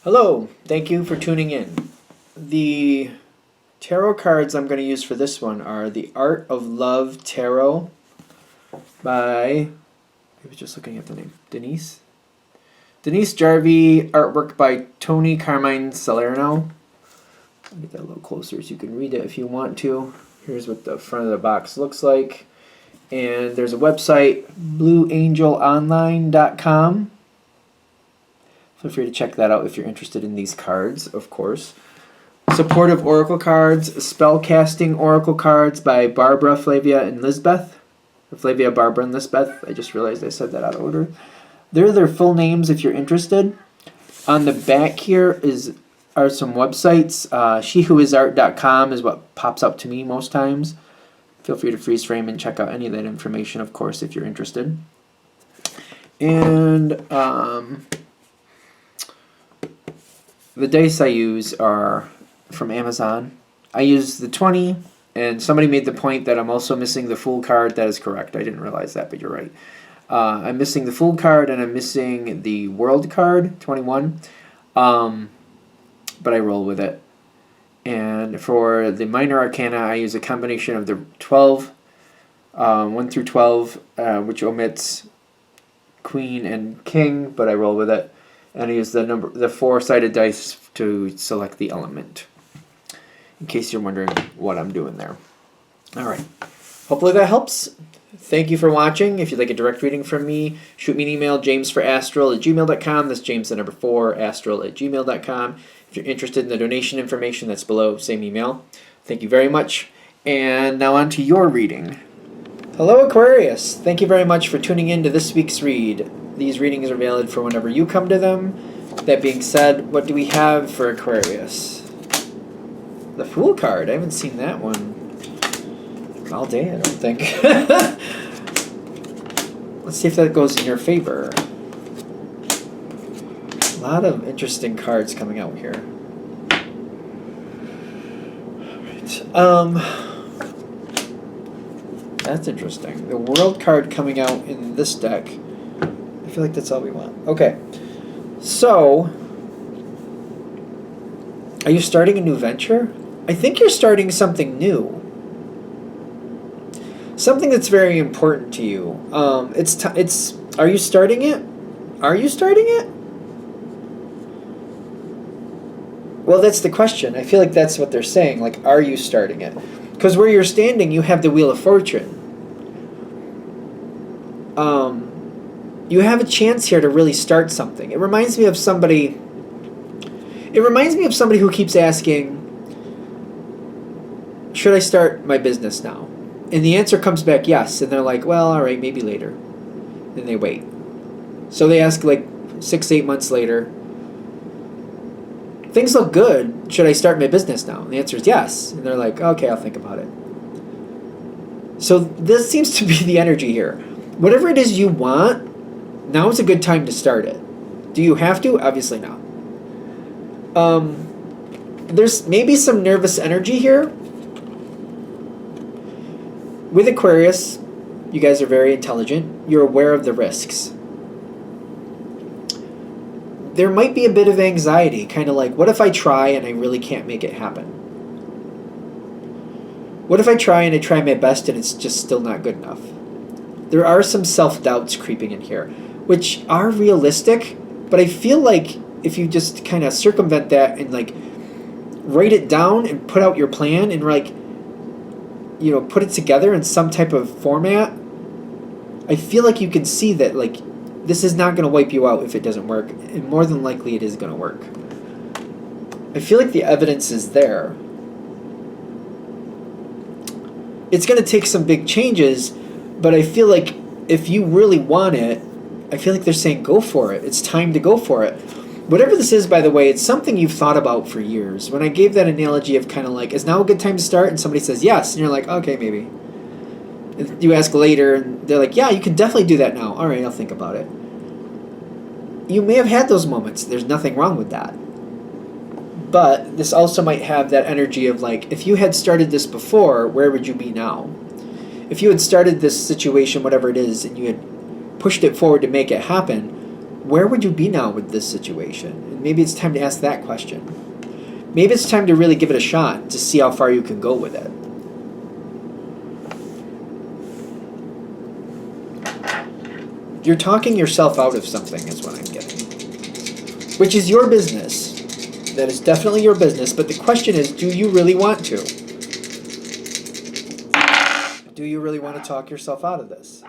Hello, thank you for tuning in. The tarot cards I'm going to use for this one are The Art of Love Tarot by, I was just looking at the name, Denise Jarvie, artwork by Tony Carmine Salerno. I'll get that a little closer so you can read it if you want to. Here's what the front of the box looks like. And there's a website, blueangelonline.com. Feel free to check that out if you're interested in these cards, of course. Supportive Oracle cards, Spellcasting Oracle cards by Barbara, Flavia, and Lisbeth. Flavia, Barbara, and Lisbeth. I just realized I said that out of order. They're their full names if you're interested. On the back here are some websites. Shewhoisart.com is what pops up to me most times. Feel free to freeze frame and check out any of that information, of course, if you're interested. And the dice I use are from Amazon. I use the 20, and somebody made the point that I'm also missing the Fool card. That is correct. I didn't realize that, but you're right. I'm missing the Fool card, and I'm missing the World card, 21. But I roll with it. And for the Minor Arcana, I use a combination of the 12, 1 through 12, which omits Queen and King, but I roll with it. And I use the four-sided dice to select the element, in case you're wondering what I'm doing there. All right. Hopefully that helps. Thank you for watching. If you'd like a direct reading from me, shoot me an email, jamesforastral@gmail.com. That's James, the number 4, astral@gmail.com. If you're interested in the donation information, that's below, same email. Thank you very much. And now on to your reading. Hello, Aquarius. Thank you very much for tuning in to this week's read. These readings are valid for whenever you come to them. That being said, what do we have for Aquarius? The Fool card. I haven't seen that one all day, I don't think. Let's see if that goes in your favor. A lot of interesting cards coming out here. All right. That's interesting. The World card coming out in this deck. I feel like that's all we want. Okay. So, are you starting a new venture? I think you're starting something new. Something that's very important to you. Are you starting it? Are you starting it? Well, that's the question. I feel like that's what they're saying. Like, are you starting it? Because where you're standing, you have the Wheel of Fortune. You have a chance here to really start something. It reminds me of somebody who keeps asking, should I start my business now? And the answer comes back yes. And they're like, well, all right, maybe later. And they wait. So they ask like 6-8 months later, things look good. Should I start my business now? And the answer is yes. And they're like, okay, I'll think about it. So this seems to be the energy here. Whatever it is you want, now is a good time to start it. Do you have to? Obviously not. There's maybe some nervous energy here. With Aquarius, you guys are very intelligent. You're aware of the risks. There might be a bit of anxiety, kind of like, what if I try and I really can't make it happen? What if I try and I try my best and it's just still not good enough? There are some self-doubts creeping in here, which are realistic, but I feel like if you just kind of circumvent that and like write it down and put out your plan and like, you know, put it together in some type of format, I feel like you can see that like this is not going to wipe you out if it doesn't work, and more than likely it is going to work. I feel like the evidence is there. It's going to take some big changes, but I feel like if you really want it, I feel like they're saying go for it. It's time to go for it. Whatever this is, by the way, it's something you've thought about for years. When I gave that analogy of kind of like, is now a good time to start? And somebody says yes. And you're like, okay, maybe. And you ask later, and they're like, yeah, you can definitely do that now. All right, I'll think about it. You may have had those moments. There's nothing wrong with that. But this also might have that energy of like, if you had started this before, where would you be now? If you had started this situation, whatever it is, and you had pushed it forward to make it happen, where would you be now with this situation? And maybe it's time to ask that question. Maybe it's time to really give it a shot to see how far you can go with it. You're talking yourself out of something is what I'm getting. Which is your business. That is definitely your business, but the question is, do you really want to? Do you really want to talk yourself out of this?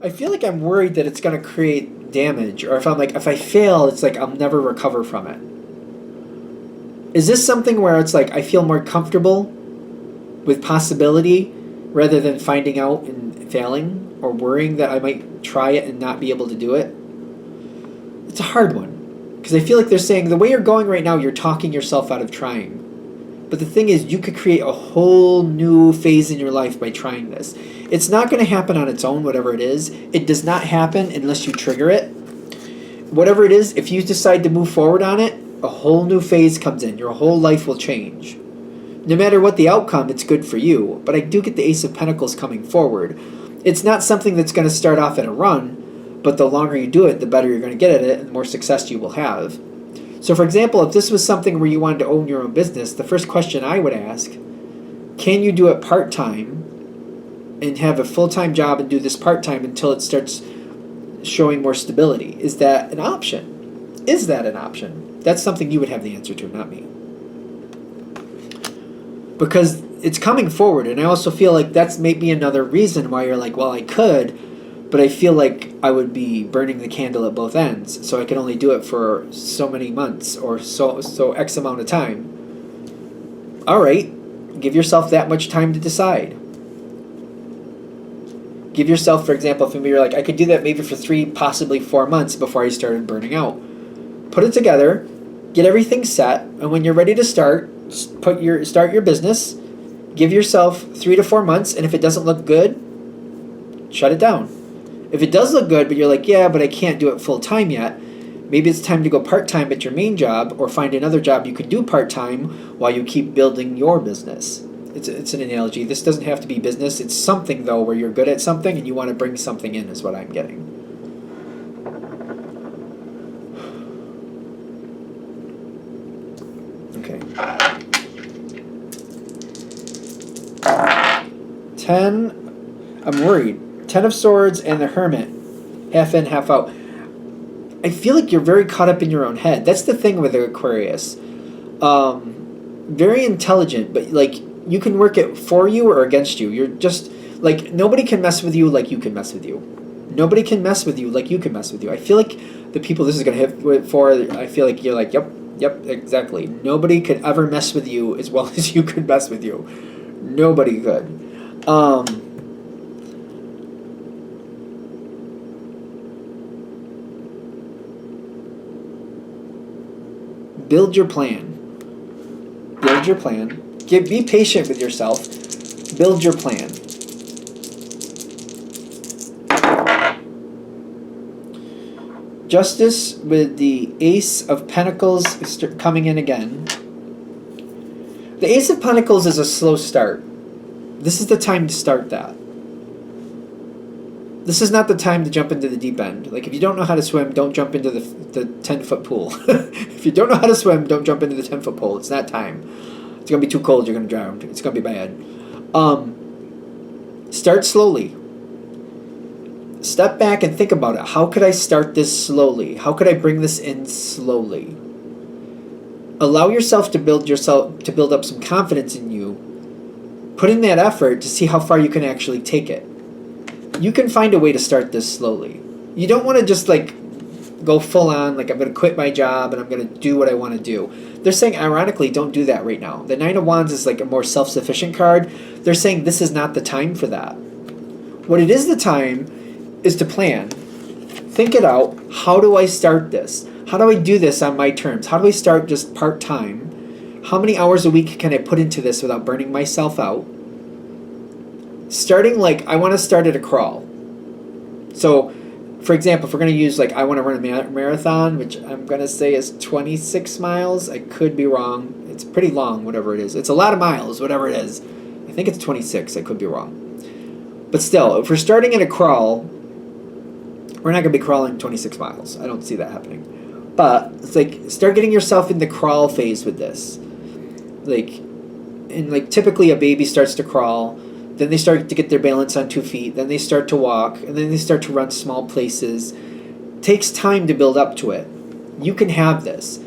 I feel like I'm worried that it's going to create damage, or if I fail, it's like I'll never recover from it. Is this something where it's like I feel more comfortable with possibility rather than finding out and failing, or worrying that I might try it and not be able to do it? It's a hard one. Because I feel like they're saying the way you're going right now, you're talking yourself out of trying. But the thing is, you could create a whole new phase in your life by trying this. It's not going to happen on its own, whatever it is. It does not happen unless you trigger it. Whatever it is, if you decide to move forward on it, a whole new phase comes in. Your whole life will change. No matter what the outcome, it's good for you. But I do get the Ace of Pentacles coming forward. It's not something that's going to start off in a run, but the longer you do it, the better you're going to get at it and the more success you will have. So for example, if this was something where you wanted to own your own business, the first question I would ask, can you do it part-time and have a full-time job and do this part-time until it starts showing more stability? Is that an option? Is that an option? That's something you would have the answer to, not me. Because it's coming forward, and I also feel like that's maybe another reason why you're like, well, I could, but I feel like I would be burning the candle at both ends, so I can only do it for so many months or so X amount of time. All right, give yourself that much time to decide. Give yourself, for example, if you're like, I could do that maybe for 3, possibly 4 months before I started burning out. Put it together, get everything set, and when you're ready to start your business. Give yourself 3 to 4 months, and if it doesn't look good, shut it down. If it does look good, but you're like, yeah, but I can't do it full time yet, maybe it's time to go part-time at your main job or find another job you can do part-time while you keep building your business. It's an analogy. This doesn't have to be business. It's something, though, where you're good at something and you want to bring something in is what I'm getting. Okay. 10, I'm worried. 10 of Swords and the Hermit, half in, half out. I feel like you're very caught up in your own head. That's the thing with the Aquarius. Very intelligent, but like you can work it for you or against you. You're just like nobody can mess with you like you can mess with you. Nobody can mess with you like you can mess with you. I feel like the people this is gonna hit for, I feel like you're like, yep, exactly. Nobody could ever mess with you as well as you could mess with you. Nobody could. Build your plan. Build your plan. Be patient with yourself. Build your plan. Justice with the Ace of Pentacles coming in again. The Ace of Pentacles is a slow start. This is the time to start that. This is not the time to jump into the deep end. Like, if you don't know how to swim, don't jump into the 10-foot pool. If you don't know how to swim, don't jump into the 10-foot pool. It's not time. It's going to be too cold. You're going to drown. It's going to be bad. Start slowly. Step back and think about it. How could I start this slowly? How could I bring this in slowly? Allow yourself to build up some confidence in you. Put in that effort to see how far you can actually take it. You can find a way to start this slowly. You don't want to just like go full on, like I'm going to quit my job and I'm going to do what I want to do. They're saying, ironically, don't do that right now. The Nine of Wands is like a more self-sufficient card. They're saying this is not the time for that. What it is the time is to plan. Think it out. How do I start this? How do I do this on my terms? How do I start just part-time? How many hours a week can I put into this without burning myself out? Starting like, I want to start at a crawl. So, for example, if we're going to use like, I want to run a marathon, which I'm going to say is 26 miles. I could be wrong. It's pretty long, whatever it is. It's a lot of miles, whatever it is. I think it's 26. I could be wrong. But still, if we're starting at a crawl, We're not going to be crawling 26 miles. I don't see that happening. But it's like start getting yourself in the crawl phase with this. And typically a baby starts to crawl, then they start to get their balance on 2 feet, then they start to walk, and then they start to run small places. It takes time to build up to it. You can have this.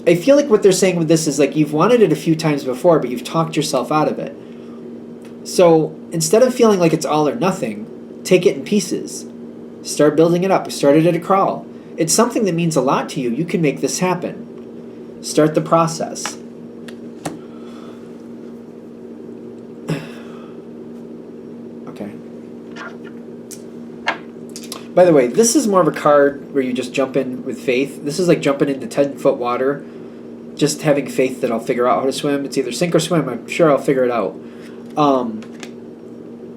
I feel like what they're saying with this is like you've wanted it a few times before, but you've talked yourself out of it. So instead of feeling like it's all or nothing, take it in pieces. Start building it up. Start it at a crawl. It's something that means a lot to you. You can make this happen. Start the process. Okay. By the way, this is more of a card where you just jump in with faith. This is like jumping into 10-foot water, just having faith that I'll figure out how to swim. It's either sink or swim. I'm sure I'll figure it out.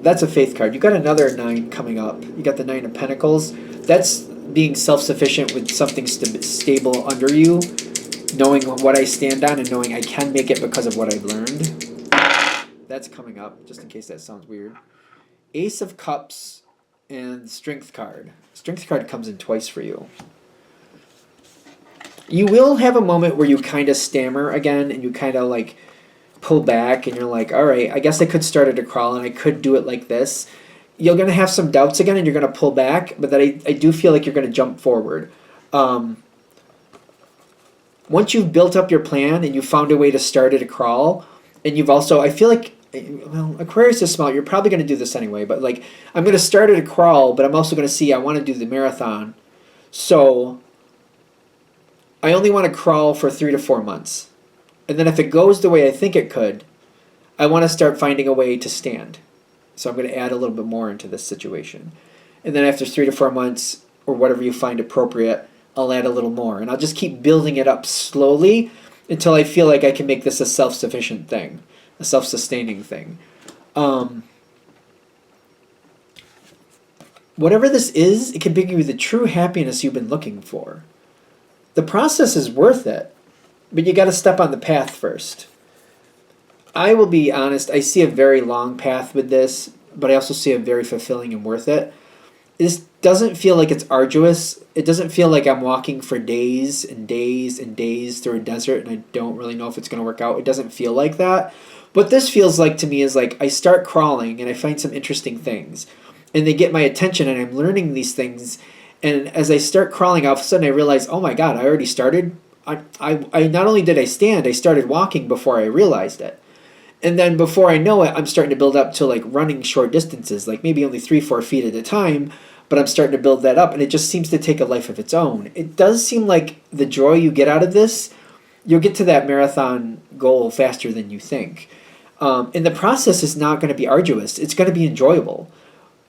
That's a faith card. You got another 9 coming up. You got the 9 of Pentacles. That's being self-sufficient with something stable under you, knowing what I stand on and knowing I can make it because of what I've learned. That's coming up, just in case that sounds weird. Ace of Cups and Strength card. Strength card comes in twice for you. You will have a moment where you kind of stammer again and you kind of like pull back and you're like, all right, I guess I could start at a crawl and I could do it like this. You're going to have some doubts again and you're going to pull back, but that I do feel like you're going to jump forward. Once you've built up your plan and you found a way to start at a crawl, and you've also, I feel like, well, Aquarius is smart. You're probably going to do this anyway, but like, I'm going to start at a crawl, but I'm also going to see I want to do the marathon. So I only want to crawl for 3 to 4 months. And then if it goes the way I think it could, I want to start finding a way to stand. So I'm going to add a little bit more into this situation. And then after 3 to 4 months, or whatever you find appropriate, I'll add a little more. And I'll just keep building it up slowly until I feel like I can make this a self-sufficient thing, a self-sustaining thing. Whatever this is, it can bring you the true happiness you've been looking for. The process is worth it, but you got to step on the path first. I will be honest, I see a very long path with this, but I also see a very fulfilling and worth it. This doesn't feel like it's arduous. It doesn't feel like I'm walking for days and days and days through a desert and I don't really know if it's going to work out. It doesn't feel like that. What this feels like to me is like I start crawling and I find some interesting things and they get my attention and I'm learning these things. And as I start crawling, all of a sudden I realize, oh my God, I already started. I not only did I stand, I started walking before I realized it. And then before I know it, I'm starting to build up to like running short distances, like maybe only 3-4 feet at a time, but I'm starting to build that up and it just seems to take a life of its own. It does seem like the joy you get out of this, you'll get to that marathon goal faster than you think. And the process is not going to be arduous. It's going to be enjoyable.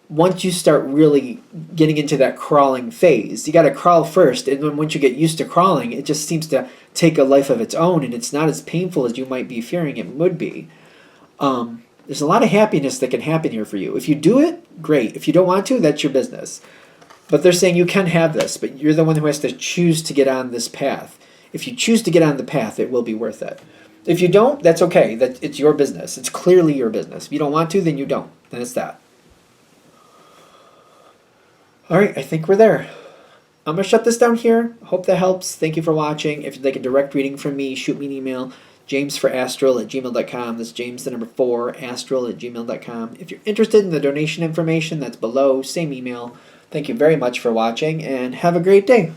Once you start really getting into that crawling phase, you got to crawl first. And then once you get used to crawling, it just seems to take a life of its own and it's not as painful as you might be fearing it would be. There's a lot of happiness that can happen here for you. If you do it, great. If you don't want to, that's your business. But they're saying you can have this, but you're the one who has to choose to get on this path. If you choose to get on the path, it will be worth it. If you don't, that's okay. It's your business. It's clearly your business. If you don't want to, then you don't. Then it's that. All right, I think we're there. I'm going to shut this down here. Hope that helps. Thank you for watching. If you'd like a direct reading from me, shoot me an email. jamesforastral@gmail.com. That's James, the number 4, astral@gmail.com. If you're interested in the donation information, that's below. Same email. Thank you very much for watching, and have a great day.